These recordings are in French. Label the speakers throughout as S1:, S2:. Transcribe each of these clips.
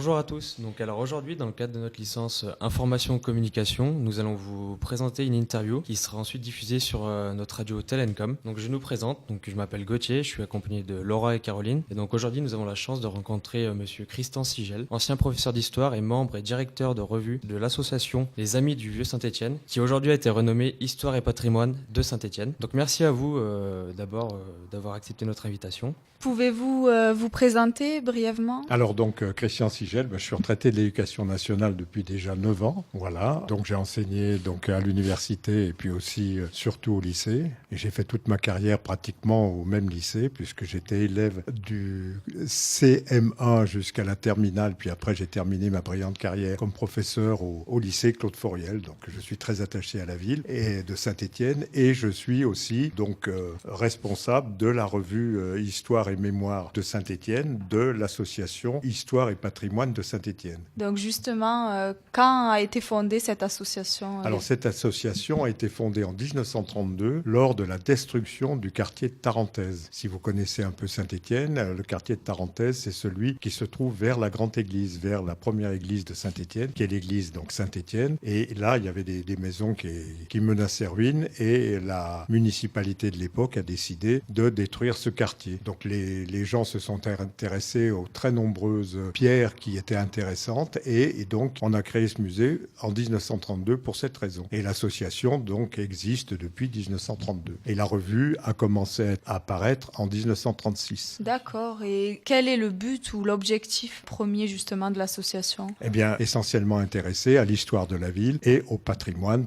S1: Bonjour à tous. Alors aujourd'hui, dans le cadre de notre licence Information Communication, nous allons vous présenter une interview qui sera ensuite diffusée sur notre radio Telencom. Donc je nous présente. Je m'appelle Gauthier, je suis accompagné de Laura et Caroline. Et donc aujourd'hui, nous avons la chance de rencontrer monsieur Christian Sigel, ancien professeur d'histoire et membre et directeur de revue de l'association Les Amis du Vieux Saint-Étienne, qui aujourd'hui a été renommée Histoire et Patrimoine de Saint-Étienne. Donc merci à vous d'abord d'avoir accepté notre invitation.
S2: Pouvez-vous vous présenter brièvement ?
S3: Alors Christian Sigel, je suis retraité de l'éducation nationale depuis déjà 9 ans. Voilà, donc j'ai enseigné à l'université et puis aussi surtout au lycée. Et j'ai fait toute ma carrière pratiquement au même lycée puisque j'étais élève du CM1 jusqu'à la terminale. Puis après j'ai terminé ma brillante carrière comme professeur au lycée Claude Fauriel. Donc je suis très attaché à la ville et de Saint-Étienne et je suis aussi responsable de la revue Histoire et Mémoire de Saint-Étienne, de l'association Histoire et Patrimoine de Saint-Étienne.
S2: Donc justement, quand a été fondée cette association ?
S3: Alors cette association a été fondée en 1932 lors de la destruction du quartier de Tarentaise. Si vous connaissez un peu Saint-Étienne, le quartier de Tarentaise, c'est celui qui se trouve vers la grande église, vers la première église de Saint-Étienne, qui est l'église Saint-Étienne. Et là, il y avait des maisons qui menaçaient ruine et la municipalité de l'époque a décidé de détruire ce quartier. Donc les gens se sont intéressés aux très nombreuses pierres qui étaient intéressantes et donc on a créé ce musée en 1932 pour cette raison. Et l'association existe depuis 1932. Et la revue a commencé à apparaître en 1936.
S2: D'accord. Et quel est le but ou l'objectif premier justement de l'association ?
S3: Eh bien, essentiellement intéressé à l'histoire de la ville et au patrimoine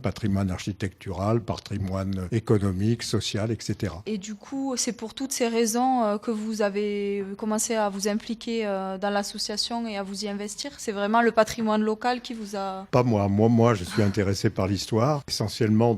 S3: architectural, patrimoine économique, social, etc.
S2: Et du coup, c'est pour toutes ces raisons que vous avez commencé à vous impliquer dans l'association et à vous y investir ? C'est vraiment le patrimoine local qui vous a...
S3: Pas moi. Moi, je suis intéressé par l'histoire. Essentiellement,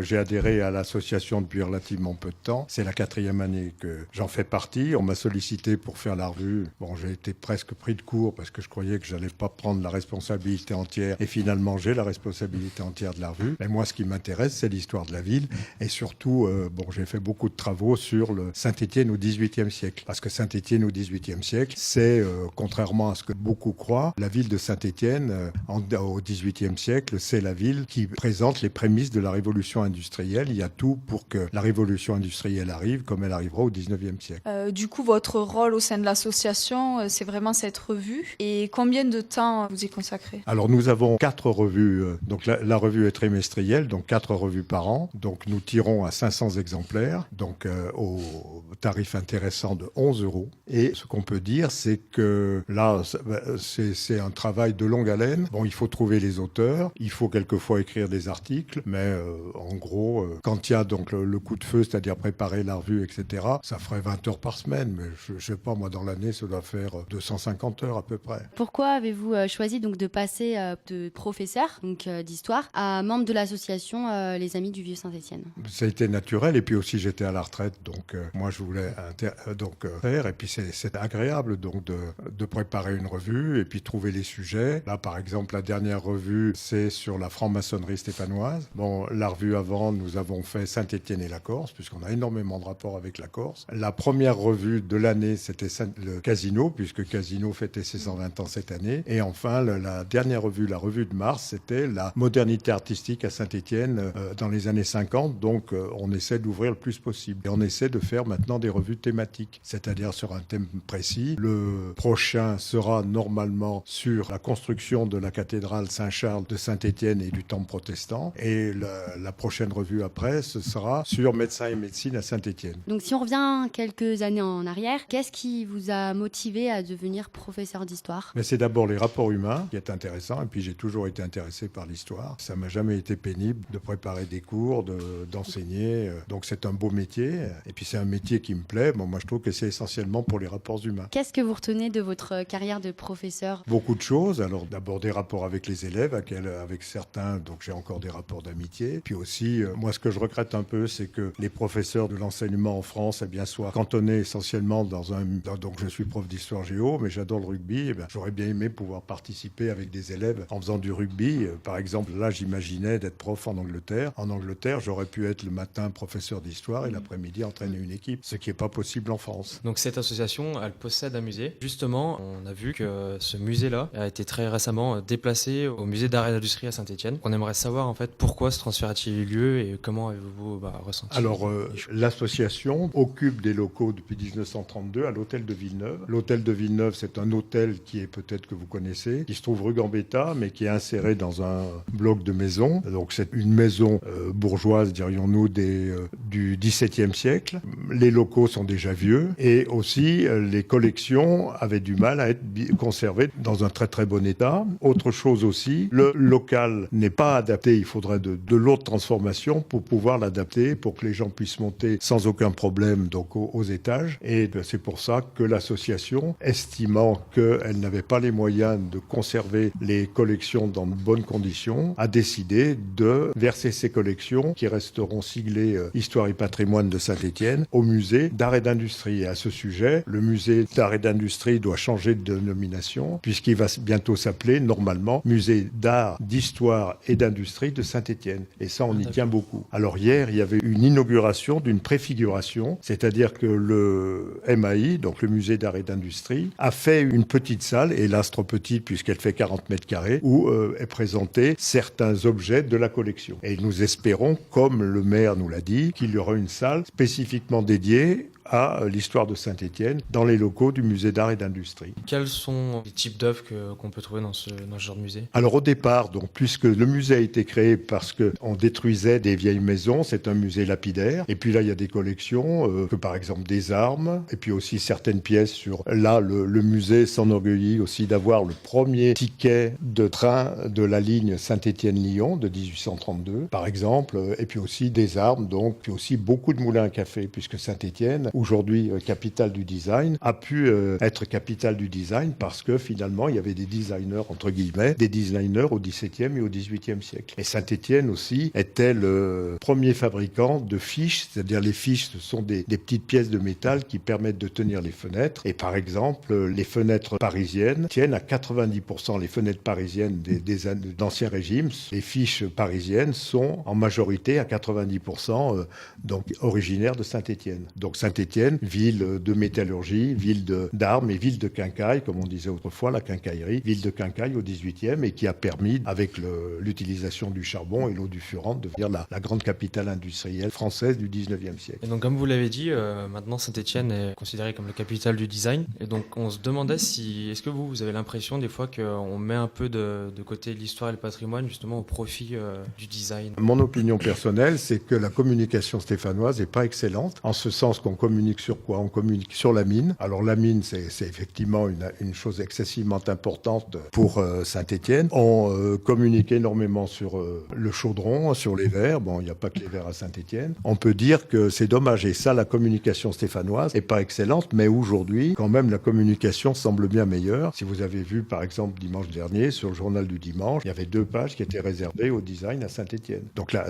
S3: j'ai adhéré à l'association depuis relativement peu de temps. C'est la 4e année que j'en fais partie. On m'a sollicité pour faire la revue. J'ai été presque pris de court parce que je croyais que j'allais pas prendre la responsabilité entière. Et finalement, j'ai la responsabilité entière de la revue. Mais moi, ce qui m'intéresse, c'est l'histoire de la ville. Et surtout, j'ai fait beaucoup de travaux sur le Saint-Étienne au XVIIIe siècle. Parce que Saint-Étienne au XVIIIe siècle, c'est, contrairement à ce que beaucoup croient, la ville de Saint-Étienne, au XVIIIe siècle, c'est la ville qui présente les prémices de la révolution industrielle. Il y a tout pour que la révolution industrielle arrive, comme elle arrivera au XIXe siècle.
S2: Du coup, votre rôle au sein de l'association, c'est vraiment cette revue. Et combien de temps vous y consacrez ?
S3: Alors, nous avons 4 revues. La revue est trimestrielle, 4 revues par an. Nous tirons à 500 exemplaires, au tarif intéressant de 11 €. Et ce qu'on peut dire, c'est que là, c'est un travail de longue haleine. Il faut trouver les auteurs, il faut quelquefois écrire des articles, mais en gros, quand il y a le coup de feu, c'est-à-dire préparer la revue, etc., ça ferait 20 heures par semaine, mais je sais pas, moi, dans l'année, ça doit faire 250 heures à peu près.
S4: Pourquoi avez-vous choisi de passer de professeur d'histoire à membre de l'association Les Amis du Vieux Saint-Étienne ?
S3: Ça a été naturel, et puis aussi j'étais à la retraite, moi je voulais faire, et puis c'est agréable de préparer une revue et puis trouver les sujets. Là, par exemple, la dernière revue, c'est sur la franc-maçonnerie stéphanoise. La revue avant, nous avons fait Saint-Étienne et la Corse, puisqu'on a énormément de rapports avec la Corse. La première revue de l'année, c'était le Casino, puisque Casino fêtait ses 120 ans cette année. Et enfin, la dernière revue, la revue de mars, c'était la modernité artistique à Saint-Étienne dans les années 50. On essaie d'ouvrir le plus possible. Et on essaie de faire maintenant des revues thématiques, c'est-à-dire sur un thème précis. Le prochain sera normalement sur la construction de la cathédrale Saint-Charles de Saint-Étienne et du temple protestant. Et la prochaine revue après, ce sera sur médecins et médecine à Saint-Étienne.
S4: Donc si on revient quelques années en arrière, qu'est-ce qui vous a motivé à devenir professeur d'histoire ?
S3: Mais c'est d'abord les rapports humains qui est intéressant. Et puis j'ai toujours été intéressé par l'histoire. Ça m'a jamais été pénible de préparer des cours, d'enseigner. Donc c'est un beau métier. Et puis c'est un métier qui me plaît. Moi je trouve que c'est essentiellement pour les rapports humains.
S4: Qu'est-ce que vous retenez de votre carrière de professeur ?
S3: Beaucoup de choses. Alors d'abord des rapports avec les élèves, avec certains, j'ai encore des rapports d'amitié. Puis aussi, moi ce que je regrette un peu, c'est que les professeurs de l'enseignement en France, soient cantonnés essentiellement donc je suis prof d'histoire géo, mais j'adore le rugby. J'aurais bien aimé pouvoir participer avec des élèves en faisant du rugby. Par exemple, là j'imaginais d'être prof en Angleterre. En Angleterre, j'aurais pu être le matin professeur d'histoire et l'après-midi entraîner une équipe, ce qui n'est pas possible en enfance.
S1: Donc cette association, elle possède un musée. Justement, on a vu que ce musée-là a été très récemment déplacé au musée d'art et d'industrie à Saint-Étienne. On aimerait savoir en fait pourquoi ce transfert a-t-il eu lieu et comment avez-vous ressenti.
S3: Alors, l'association occupe des locaux depuis 1932 à l'hôtel de Villeneuve. L'hôtel de Villeneuve, c'est un hôtel qui est peut-être que vous connaissez, qui se trouve rue Gambetta, mais qui est inséré dans un bloc de maisons. Donc, c'est une maison bourgeoise, dirions-nous, du XVIIe siècle. Les locaux sont déjà vieux et aussi les collections avaient du mal à être conservées dans un très très bon état. Autre chose aussi, le local n'est pas adapté, il faudrait de l'autre transformation pour pouvoir l'adapter, pour que les gens puissent monter sans aucun problème donc aux étages. Et c'est pour ça que l'association, estimant qu'elle n'avait pas les moyens de conserver les collections dans de bonnes conditions, a décidé de verser ces collections, qui resteront siglées Histoire et patrimoine de Saint-Étienne, au musée d'art et d'industrie. Et à ce sujet, le musée d'art et d'industrie doit changer de dénomination, puisqu'il va bientôt s'appeler, normalement, musée d'art, d'histoire et d'industrie de Saint-Étienne. Et ça, on y tient beaucoup. Alors hier, il y avait une inauguration d'une préfiguration, c'est-à-dire que le MAI, donc le musée d'art et d'industrie, a fait une petite salle, hélas trop petite puisqu'elle fait 40 mètres carrés, où est présenté certains objets de la collection. Et nous espérons, comme le maire nous l'a dit, qu'il y aura une salle spécifiquement dédiée à l'histoire de Saint-Étienne dans les locaux du musée d'art et d'industrie.
S1: Quels sont les types d'œuvres qu'on peut trouver dans ce genre de musée?
S3: Alors au départ, donc, puisque le musée a été créé parce qu'on détruisait des vieilles maisons, c'est un musée lapidaire. Et puis là, il y a des collections, que par exemple des armes, et puis aussi certaines pièces sur... Là, le musée s'enorgueillit aussi d'avoir le premier ticket de train de la ligne Saint-Étienne-Lyon de 1832, par exemple, et puis aussi des armes, donc, puis aussi beaucoup de moulins à café, puisque Saint-Étienne, aujourd'hui capitale du design, a pu être capitale du design parce que finalement il y avait des designers entre guillemets, des designers au XVIIe et au XVIIIe siècle. Et Saint-Étienne aussi était le premier fabricant de fiches, c'est-à-dire les fiches, ce sont des petites pièces de métal qui permettent de tenir les fenêtres. Et par exemple, les fenêtres parisiennes tiennent à 90%. Les fenêtres parisiennes d'Ancien Régime, les fiches parisiennes sont en majorité à 90% donc originaires de Saint-Étienne. Donc Saint-Étienne, ville de métallurgie, ville d'armes et ville de quincaille, comme on disait autrefois, la quincaillerie, ville de quincaille au XVIIIe et qui a permis, avec l'utilisation du charbon et l'eau du Furan, de devenir la grande capitale industrielle française du XIXe siècle.
S1: Et donc, comme vous l'avez dit, maintenant Saint-Étienne est considérée comme la capitale du design. Et donc, on se demandait est-ce que vous avez l'impression des fois qu'on met un peu de côté l'histoire et le patrimoine justement au profit du design?
S3: Mon opinion personnelle, c'est que la communication stéphanoise n'est pas excellente, en ce sens qu'on communique sur quoi? On communique sur la mine. Alors la mine, c'est effectivement une chose excessivement importante pour Saint-Étienne. On communique énormément sur le chaudron, sur les verres. Bon, il n'y a pas que les verres à Saint-Étienne. On peut dire que c'est dommage. Et ça, la communication stéphanoise n'est pas excellente, mais aujourd'hui, quand même, la communication semble bien meilleure. Si vous avez vu, par exemple, dimanche dernier, sur le journal du dimanche, il y avait 2 pages qui étaient réservées au design à Saint-Étienne. Donc là,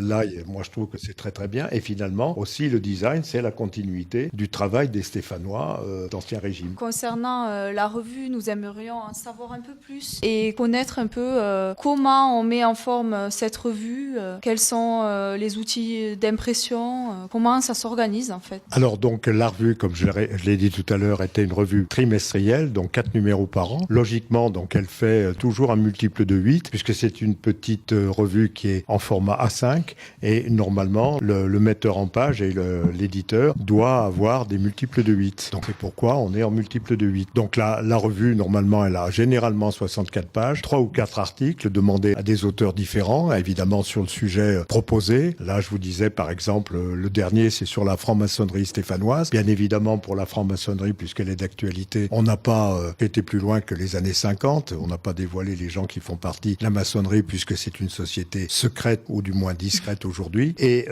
S3: moi, je trouve que c'est très, très bien. Et finalement, aussi, le design, c'est la continuité du travail des Stéphanois d'Ancien Régime.
S2: Concernant la revue, nous aimerions en savoir un peu plus et connaître un peu comment on met en forme cette revue, quels sont les outils d'impression, comment ça s'organise en fait.
S3: Alors donc la revue, comme je l'ai dit tout à l'heure, était une revue trimestrielle, donc 4 numéros par an. Logiquement, donc elle fait toujours un multiple de 8, puisque c'est une petite revue qui est en format A5, et normalement le metteur en page et l'éditeur doit avoir des multiples de 8. Donc c'est pourquoi on est en multiple de 8. Donc la revue, normalement, elle a généralement 64 pages, 3 ou 4 articles demandés à des auteurs différents, évidemment sur le sujet proposé. Là, je vous disais, par exemple, le dernier, c'est sur la franc-maçonnerie stéphanoise. Bien évidemment, pour la franc-maçonnerie, puisqu'elle est d'actualité, on n'a pas été plus loin que les années 50. On n'a pas dévoilé les gens qui font partie de la maçonnerie, puisque c'est une société secrète, ou du moins discrète aujourd'hui. Et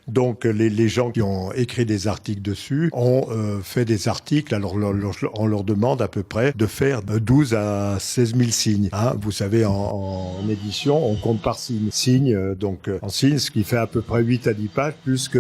S3: donc, les gens qui ont écrit des articles dessus ont fait des articles. Alors, on leur demande à peu près de faire 12 à 16 000 signes. Hein, vous savez, en édition, on compte par signe. Signe, donc en signe, ce qui fait à peu près 8 à 10 pages, plus que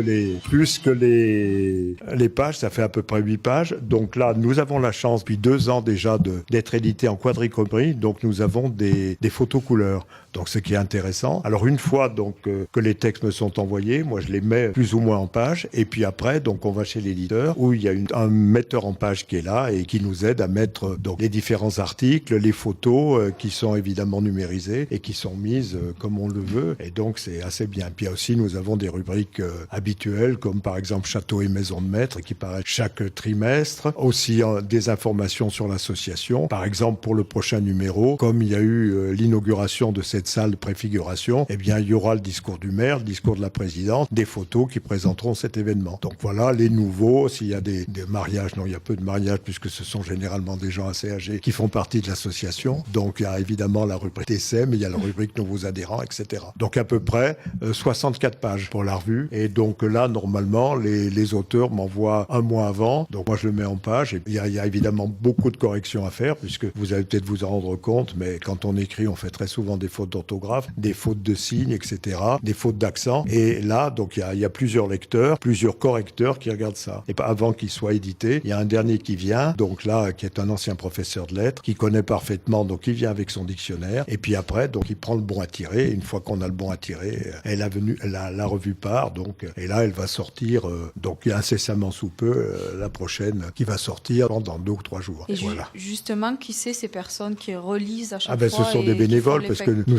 S3: les pages, ça fait à peu près 8 pages. Donc là, nous avons la chance, depuis 2 ans déjà, d'être édité en quadricopie. Donc nous avons des photos couleurs. Donc ce qui est intéressant. Alors une fois donc que les textes me sont envoyés, moi je les mets plus ou moins en page. Et puis après, donc on va chez l'éditeur, où il y a un metteur en page qui est là et qui nous aide à mettre donc les différents articles, les photos qui sont évidemment numérisées et qui sont mises comme on le veut. Et donc c'est assez bien. Puis aussi nous avons des rubriques habituelles comme par exemple Château et Maison de Maître qui paraît chaque trimestre. Aussi des informations sur l'association. Par exemple pour le prochain numéro, comme il y a eu l'inauguration de cette salle de préfiguration, eh bien il y aura le discours du maire, le discours de la présidente, des photos qui présenteront cet événement. Donc voilà les nouveaux. S'il y a des mariages, non, il y a peu de mariages puisque ce sont généralement des gens assez âgés qui font partie de l'association. Donc il y a évidemment la rubrique décès, mais il y a la rubrique nouveaux adhérents, etc. Donc à peu près 64 pages pour la revue. Et donc là, normalement, les auteurs m'envoient un mois avant. Donc moi, je le mets en page. Et il y a évidemment beaucoup de corrections à faire puisque vous allez peut-être vous en rendre compte, mais quand on écrit, on fait très souvent des fautes d'orthographe, des fautes de signes, etc., des fautes d'accent. Et là, donc il y a plusieurs lecteurs, plusieurs correcteurs qui regardent ça. Et avant qu'il soit édité, il y a un dernier qui vient, donc là, qui est un ancien professeur de lettres, qui connaît parfaitement, donc il vient avec son dictionnaire. Et puis après, donc il prend le bon à tirer. Une fois qu'on a le bon à tirer, la revue part. Donc, et là, elle va sortir, donc incessamment sous peu, la prochaine qui va sortir dans 2 ou 3 jours.
S2: Et
S3: voilà.
S2: Justement, qui c'est ces personnes qui relisent à chaque
S3: Ce
S2: fois
S3: sont des bénévoles parce que nous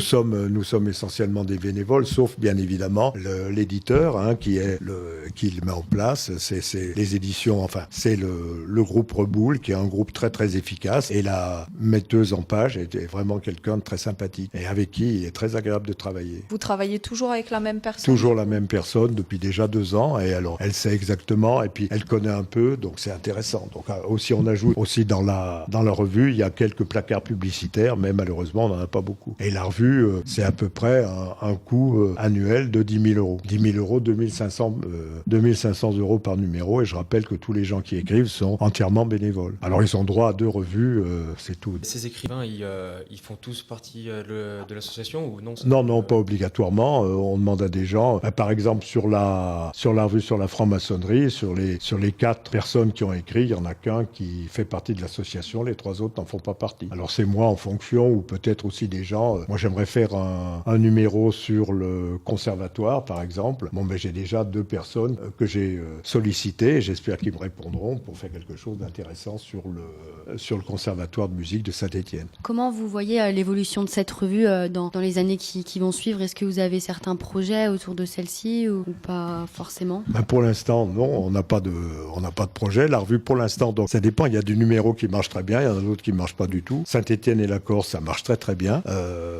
S3: sommes essentiellement des bénévoles, sauf bien évidemment l'éditeur qui le met en place. C'est les éditions, enfin c'est le groupe Reboul qui est un groupe très très efficace et la metteuse en page est vraiment quelqu'un de très sympathique et avec qui il est très agréable de travailler.
S2: Vous travaillez toujours avec la même personne?
S3: Toujours la même personne depuis déjà 2 ans et alors elle sait exactement et puis elle connaît un peu donc c'est intéressant. Donc aussi on ajoute aussi dans la revue il y a quelques placards publicitaires mais malheureusement on n'en a pas beaucoup. Et la revue c'est à peu près un coût annuel de 10 000 euros. 10 000 euros, 2 500 euros par numéro et je rappelle que tous les gens qui écrivent sont entièrement bénévoles. Alors ils ont droit à 2 revues, c'est tout.
S1: Ces écrivains, ils font tous partie de l'association ou non?
S3: Non, pas obligatoirement. On demande à des gens, par exemple sur la revue sur la franc-maçonnerie, sur les 4 personnes qui ont écrit, il y en a qu'un qui fait partie de l'association, les 3 autres n'en font pas partie. Alors c'est moi en fonction ou peut-être aussi des gens. Moi j'aimerais faire un numéro sur le conservatoire par exemple. Bon j'ai déjà 2 personnes que j'ai sollicitées et j'espère qu'ils me répondront pour faire quelque chose d'intéressant sur le conservatoire de musique de Saint-Étienne.
S4: Comment vous voyez l'évolution de cette revue dans les années qui vont suivre? Est-ce que vous avez certains projets autour de celle-ci ou pas forcément?
S3: Pour l'instant, non, on n'a pas de projet. La revue, pour l'instant, donc ça dépend. Il y a des numéros qui marchent très bien, il y en a d'autres qui marchent pas du tout. Saint-Étienne et la Corse, ça marche très très bien,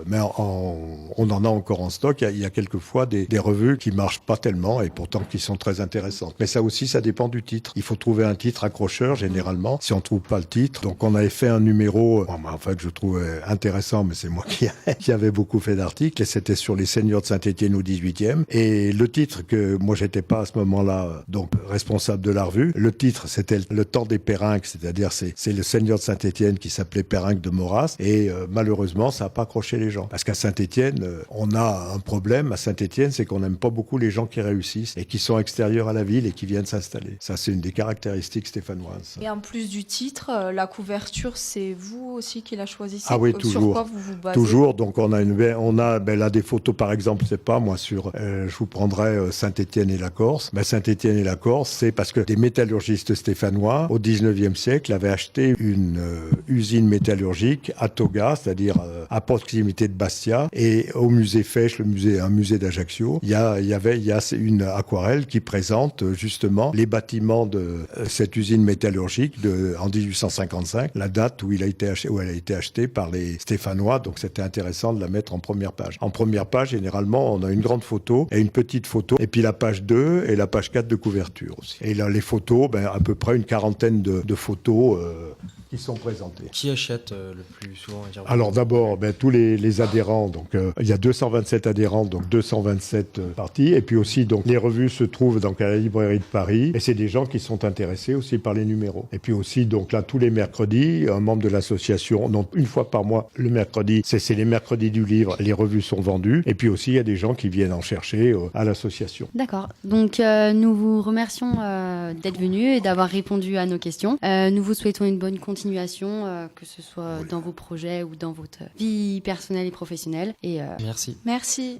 S3: mais on en a encore en stock. Il y a quelquefois des revues qui marchent pas tellement et pourtant qui sont très intéressantes. Mais ça aussi, ça dépend du titre. Il faut trouver un titre accrocheur généralement. Si on trouve pas le titre, donc on avait fait un numéro, que je trouvais intéressant, mais c'est moi qui avait beaucoup fait d'articles et c'était sur les seigneurs de Saint-Étienne au 18e. Et le titre que moi j'étais pas à ce moment-là donc responsable de la revue. Le titre c'était Le temps des Périnques, c'est-à-dire c'est le seigneur de Saint-Étienne qui s'appelait Périnque de Maurras et malheureusement ça a pas accroché les gens parce qu'à Saint-Étienne on a un problème à Saint-Étienne, c'est qu'on n'aime pas beaucoup les gens qui réussissent et qui sont extérieurs à la ville et qui viennent s'installer. Ça c'est une des caractéristiques stéphanoises.
S2: Et en plus du titre, la couverture c'est vous aussi qui la choisissez?
S3: Ah oui, toujours.
S2: Sur quoi vous vous basez?
S3: Toujours. Donc on a là des photos par exemple, c'est pas moi sur je vous prendrai Saint-Étienne et la Corse. Saint-Étienne et la Corse, c'est parce que des métallurgistes stéphanois au 19e siècle avaient acheté une usine métallurgique à Toga, c'est-à-dire à proximité de Bastia, et au musée Fesch, un musée d'Ajaccio, il y a une aquarelle qui présente justement les bâtiments de cette usine métallurgique en 1855, la date où elle a été achetée par les Stéphanois. Donc c'était intéressant de la mettre en première page. En première page, généralement, on a une grande photo et une petite photo, et puis la page 2 et la page 4 de couverture aussi. Et là, les photos, à peu près une quarantaine de photos qui sont présentées.
S1: Qui achète le plus souvent?
S3: Alors d'abord, tous les adhérents. Donc il y a 227 adhérents, donc 227 parties. Et puis aussi, donc les revues se trouvent donc à la librairie de Paris. Et c'est des gens qui sont intéressés aussi par les numéros. Et puis aussi, donc là, tous les mercredis, un membre de l'association, donc une fois par mois, le mercredi, c'est les mercredis du livre, les revues sont vendues. Et puis aussi, il y a des gens qui viennent en chercher à l'association.
S4: D'accord. Donc nous vous remercions d'être venus et d'avoir répondu à nos questions. Nous vous souhaitons une bonne continuation, que ce soit dans vos projets ou dans votre vie personnelle et professionnelle. Et
S1: Merci.
S2: Merci.